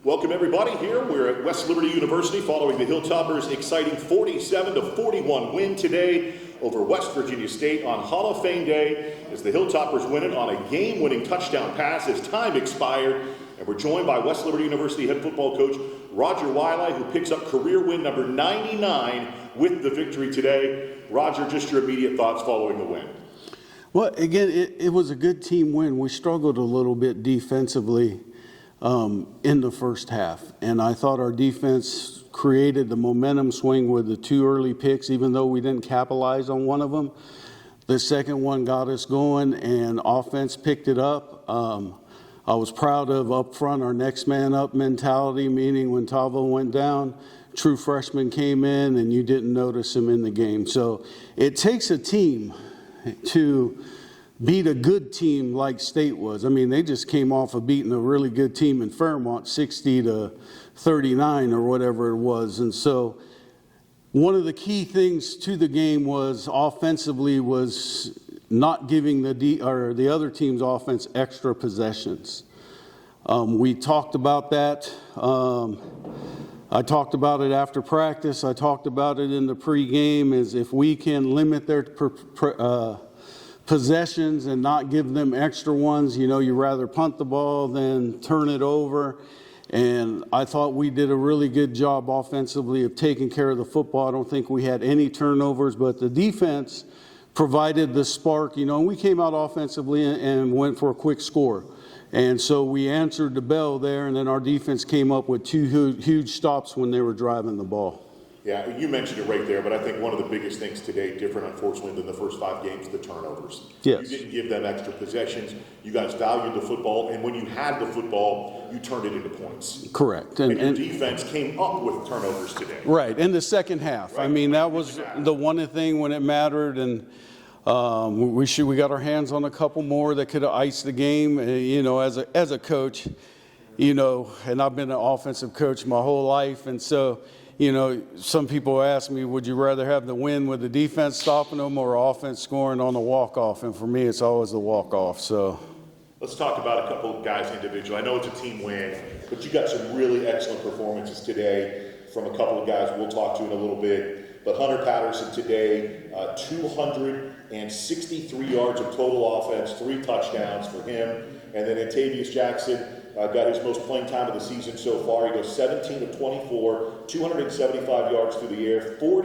Welcome everybody here. We're at West Liberty University following the Hilltoppers' exciting 47-41 win today over West Virginia State on Hall of Fame Day as the Hilltoppers win it on a game-winning touchdown pass as time expired. And we're joined by West Liberty University head football coach Roger Wiley, who picks up career win number 99 with the victory today. Roger, just your immediate thoughts following the win. Well, again, it was a good team win. We struggled a little bit defensively in the first half, and I thought our defense created the momentum swing with the two early picks, even though we didn't capitalize on one of them. The second one got us going, and offense picked it up. I was proud of up front our next man up mentality, meaning when Tavo went down, true freshman came in and you didn't notice him in the game. So it takes a team to beat a good team like State was. I mean, they just came off of beating a really good team in Fairmont 60-39 or whatever it was. And so one of the key things to the game was offensively was not giving the other team's offense extra possessions. We talked about that. I talked about it after practice. I talked about it in the pregame, is if we can limit their possessions and not give them extra ones, you rather punt the ball than turn it over. And I thought we did a really good job offensively of taking care of the football. I don't think we had any turnovers, but the defense provided the spark, and we came out offensively and went for a quick score. And so we answered the bell there, and then our defense came up with two huge stops when they were driving the ball. Yeah, you mentioned it right there, but I think one of the biggest things today, different unfortunately than the first 5 games, the turnovers. Yes. You didn't give them extra possessions. You guys valued the football, and when you had the football, you turned it into points. Correct. And your defense came up with turnovers today. Right, in the second half. Right. I mean, that was the one thing when it mattered, and we got our hands on a couple more that could have iced the game. As a coach, and I've been an offensive coach my whole life, and so some people ask me, would you rather have the win with the defense stopping them or offense scoring on the walk-off? And for me, it's always the walk-off. So let's talk about a couple of guys individually. I know it's a team win, but you got some really excellent performances today from a couple of guys we'll talk to in a little bit. But Hunter Patterson today, 263 yards of total offense, 3 touchdowns for him. And then Antavius Jackson got his most playing time of the season so far. He goes 17 of 24, 275 yards through the air, 4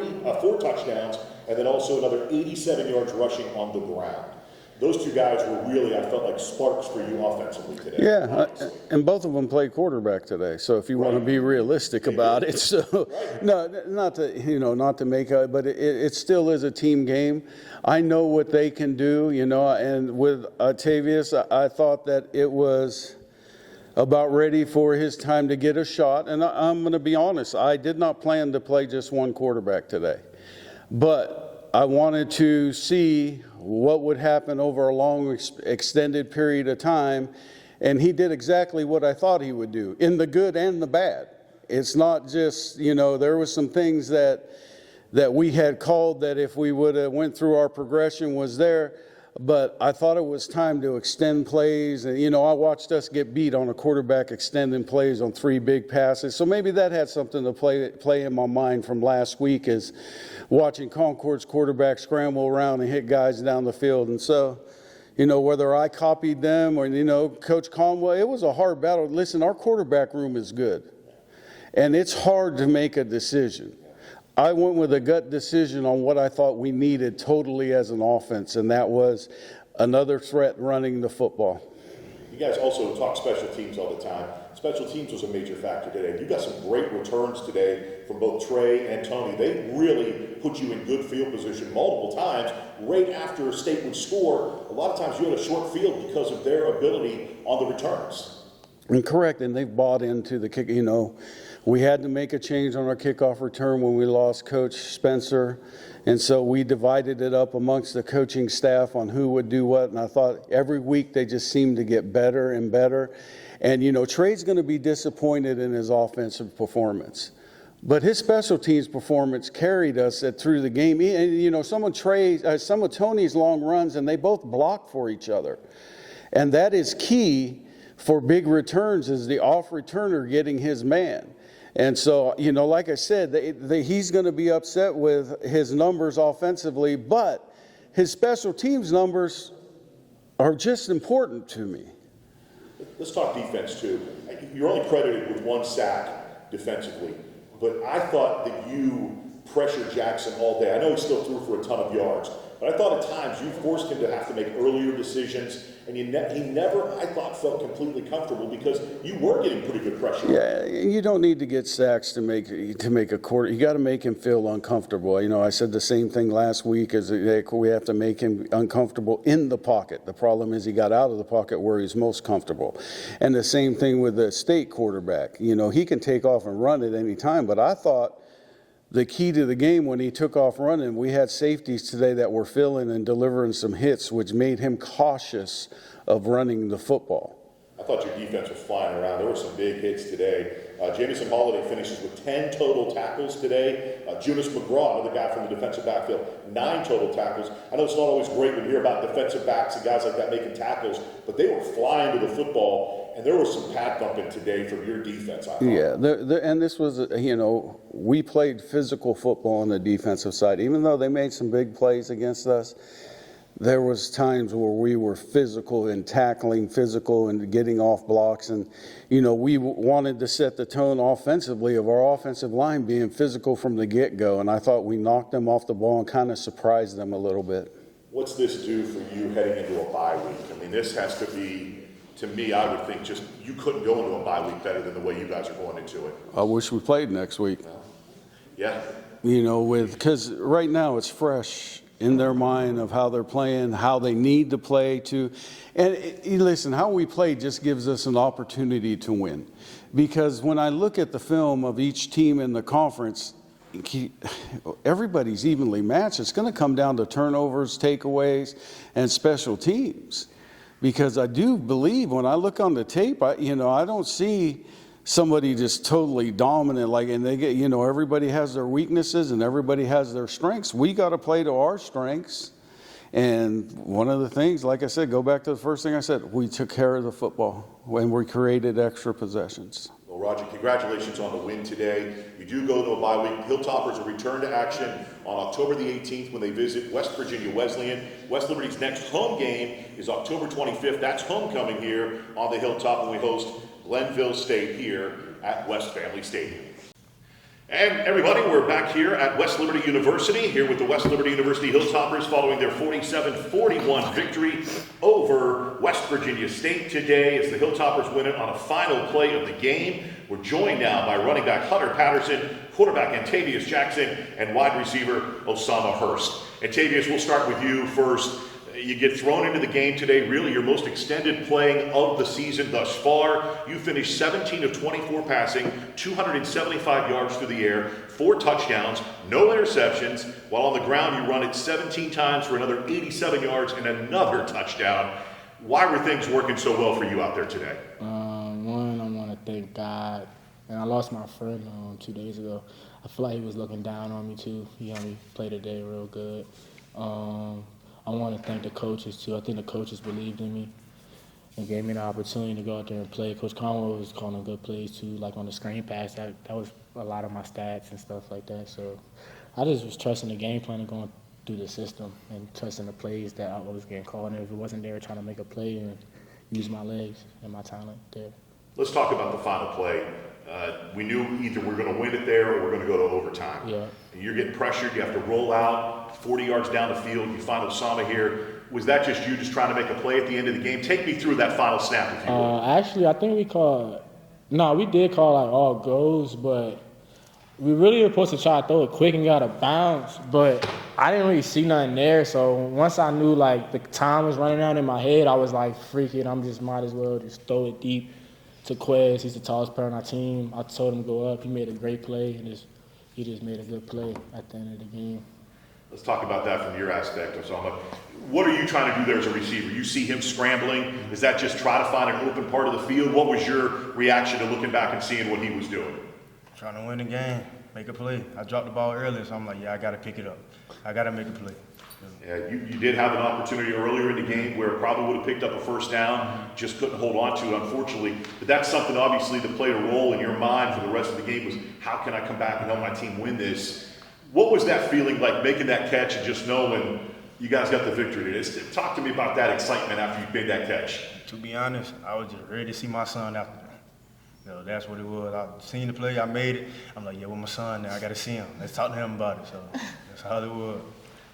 touchdowns, and then also another 87 yards rushing on the ground. Those two guys were really, I felt like, sparks for you offensively today. Yeah, and both of them played quarterback today. So if you want to be realistic about it, so no, not to make a, but it still is a team game. I know what they can do, and with Octavius, I thought that it was about ready for his time to get a shot. And I'm going to be honest, I did not plan to play just one quarterback today, but I wanted to see what would happen over a long extended period of time, and he did exactly what I thought he would do, in the good and the bad. It's not just, there was some things that we had called that if we would have went through our progression was there, but I thought it was time to extend plays. And, I watched us get beat on a quarterback extending plays on 3 big passes. So maybe that had something to play in my mind from last week, is watching Concord's quarterback scramble around and hit guys down the field. And so, whether I copied them or, Coach Conway, it was a hard battle. Listen, our quarterback room is good, and it's hard to make a decision. I went with a gut decision on what I thought we needed totally as an offense, and that was another threat running the football. You guys also talk special teams all the time. Special teams was a major factor today. You got some great returns today from both Trey and Tony. They really put you in good field position multiple times right after State would score. A lot of times you had a short field because of their ability on the returns. And correct, and they've bought into the kick. We had to make a change on our kickoff return when we lost Coach Spencer, and so we divided it up amongst the coaching staff on who would do what, and I thought every week they just seemed to get better and better. And, Trey's going to be disappointed in his offensive performance, but his special teams performance carried us through the game. And, some of Tony's long runs, and they both block for each other, and that is key for big returns is the off returner getting his man. And so, like I said, he's going to be upset with his numbers offensively, but his special teams numbers are just important to me. Let's talk defense, too. You're only credited with 1 sack defensively, but I thought that you pressured Jackson all day. I know he still threw for a ton of yards, but I thought at times you forced him to have to make earlier decisions, and he never, I thought, felt completely comfortable because you were getting pretty good pressure. Yeah, you don't need to get sacks to make a quarter. You got to make him feel uncomfortable. I said the same thing last week. We have to make him uncomfortable in the pocket. The problem is he got out of the pocket where he's most comfortable, and the same thing with the state quarterback. He can take off and run at any time, but I thought the key to the game when he took off running, we had safeties today that were filling and delivering some hits, which made him cautious of running the football. I thought your defense was flying around. There were some big hits today. Jamison Holiday finishes with 10 total tackles today. Junis McGraw, another guy from the defensive backfield, 9 total tackles. I know it's not always great when you hear about defensive backs and guys like that making tackles, but they were flying to the football, and there was some pad thumping today from your defense, I thought. Yeah, and this was, we played physical football on the defensive side. Even though they made some big plays against us, there was times where we were physical and tackling, physical and getting off blocks. And, we wanted to set the tone offensively of our offensive line being physical from the get-go. And I thought we knocked them off the ball and kind of surprised them a little bit. What's this do for you heading into a bye week? I mean, this has to be, to me, I would think just you couldn't go into a bye week better than the way you guys are going into it. I wish we played next week. Yeah. Because right now it's fresh in their mind of how they're playing, how they need to play to. And listen, how we play just gives us an opportunity to win. Because when I look at the film of each team in the conference, everybody's evenly matched. It's going to come down to turnovers, takeaways, and special teams. Because I do believe when I look on the tape, I don't see somebody just totally dominant, and they get, everybody has their weaknesses and everybody has their strengths. We got to play to our strengths. And one of the things, like I said, go back to the first thing I said, we took care of the football when we created extra possessions. Well, Roger, congratulations on the win today. You do go to a bye week. Hilltoppers will return to action on October the 18th when they visit West Virginia Wesleyan. West Liberty's next home game is October 25th. That's homecoming here on the Hilltop when we host Glenville State here at West Family Stadium. And everybody, we're back here at West Liberty University, here with the West Liberty University Hilltoppers following their 47-41 victory over West Virginia State today as the Hilltoppers win it on a final play of the game. We're joined now by running back Hunter Patterson, quarterback Antavius Jackson, and wide receiver Osama Hurst. Antavius, we'll start with you first. You get thrown into the game today, really your most extended playing of the season thus far. You finished 17 of 24 passing, 275 yards through the air, 4 touchdowns, no interceptions. While on the ground, you run it 17 times for another 87 yards and another touchdown. Why were things working so well for you out there today? One, I want to thank God. And I lost my friend 2 days ago. I feel like he was looking down on me too. He helped me play today real good. I want to thank the coaches, too. I think the coaches believed in me and gave me the opportunity to go out there and play. Coach Conwell was calling good plays, too, like on the screen pass. That was a lot of my stats and stuff like that. So I just was trusting the game plan and going through the system and trusting the plays that I was getting called. And if it wasn't there, trying to make a play and use my legs and my talent there. Let's talk about the final play. We knew either we're going to win it there or we're going to go to overtime. Yeah. You're getting pressured. You have to roll out 40 yards down the field. You find Osama here. Was that just you just trying to make a play at the end of the game? Take me through that final snap, if you will. Actually, I think we did call like all goals, but we really were supposed to try to throw it quick and got a bounce, but I didn't really see nothing there. So once I knew like the time was running out in my head, I was like, freak it, might as well just throw it deep to Quez. He's the tallest player on our team. I told him to go up. He made a great play, and he just made a good play at the end of the game. Let's talk about that from your aspect, Osama. What are you trying to do there as a receiver? You see him scrambling. Is that just try to find an open part of the field? What was your reaction to looking back and seeing what he was doing? Trying to win the game, make a play. I dropped the ball earlier, so I'm like, yeah, I got to pick it up. I got to make a play. Yeah, you did have an opportunity earlier in the game where it probably would have picked up a first down, just couldn't hold on to it, unfortunately. But that's something, obviously, that played a role in your mind for the rest of the game was, how can I come back and help my team win this? What was that feeling like, making that catch and just knowing you guys got the victory today? Talk to me about that excitement after you made that catch. To be honest, I was just ready to see my son out there. That's what it was. I seen the play, I made it. I'm like, yeah, with my son now, I got to see him. Let's talk to him about it. So that's how it was.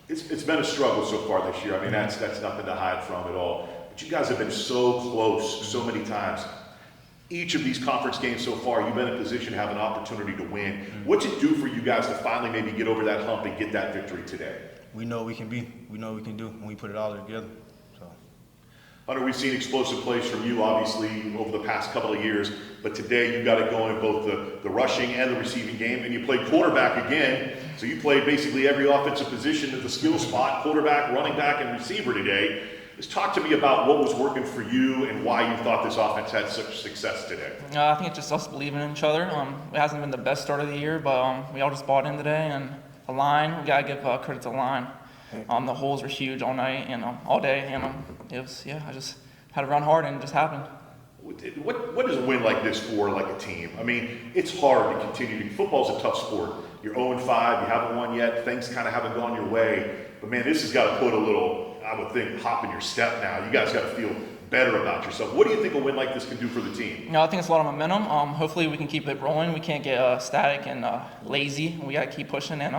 It's been a struggle so far this year. I mean, that's nothing to hide from at all. But you guys have been so close so many times. Each of these conference games so far, you've been in a position to have an opportunity to win. What's it do for you guys to finally maybe get over that hump and get that victory today? We know we can be. We know we can do when we put it all together. So. Hunter, we've seen explosive plays from you, obviously, over the past couple of years. But today, you got it going in both the rushing and the receiving game. And you played quarterback again. So you played basically every offensive position at the skill spot, quarterback, running back, and receiver today. Just talk to me about what was working for you and why you thought this offense had such success today. I think it's just us believing in each other. It hasn't been the best start of the year, but we all just bought in today. And the line, we got to give credit to the line. The holes were huge all night and all day. And it was, I just had to run hard and it just happened. What is a win like this for, like a team? I mean, it's hard to continue. Football's a tough sport. You're 0-5, you haven't won yet, things kind of haven't gone your way. But man, this has got to put a little, I would think, hop in your step now. You guys got to feel better about yourself. What do you think a win like this can do for the team? I think it's a lot of momentum. Hopefully we can keep it rolling. We can't get static and lazy. We got to keep pushing and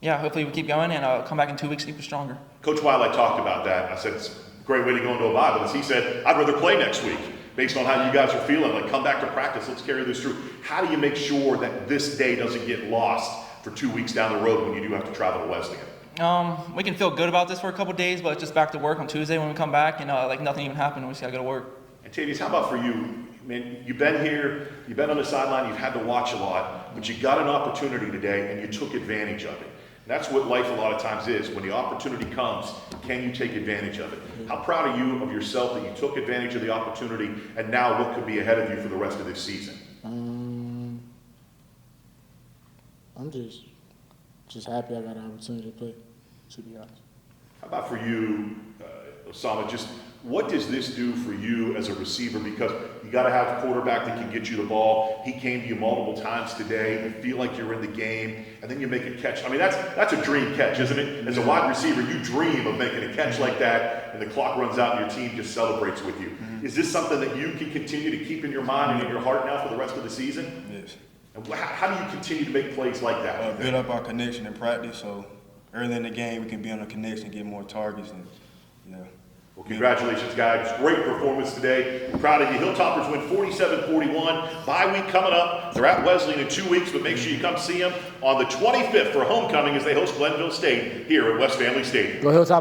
hopefully we keep going and come back in 2 weeks even stronger. Coach Wiley talked about that. I said, it's a great way to go into a bye, but as he said, I'd rather play next week based on how you guys are feeling. Like, come back to practice. Let's carry this through. How do you make sure that this day doesn't get lost for 2 weeks down the road when you do have to travel to Wesleyan? We can feel good about this for a couple days, but just back to work on Tuesday when we come back and like nothing even happened. We just got to go to work. And Tavius, how about for you? Man, you've been here, you've been on the sideline, you've had to watch a lot, but you got an opportunity today and you took advantage of it. That's what life a lot of times is. When the opportunity comes, can you take advantage of it? How proud are you of yourself that you took advantage of the opportunity and now what could be ahead of you for the rest of this season? I'm just happy I got an opportunity to play, to be honest. How about for you, Osama, just what does this do for you as a receiver? Because you got to have a quarterback that can get you the ball. He came to you multiple times today. You feel like you're in the game, and then you make a catch. I mean, that's a dream catch, isn't it? As a wide receiver, you dream of making a catch like that, and the clock runs out and your team just celebrates with you. Is this something that you can continue to keep in your mind and in your heart now for the rest of the season? Yes. And how do you continue to make plays like that? Build up our connection in practice, so early in the game we can be on a connection, get more targets, and Well, congratulations, guys. Great performance today. We're proud of you. Hilltoppers win 47-41. Bye week coming up. They're at Wesleyan in 2 weeks, but make sure you come see them on the 25th for homecoming as they host Glenville State here at West Family Stadium. Go Hilltop.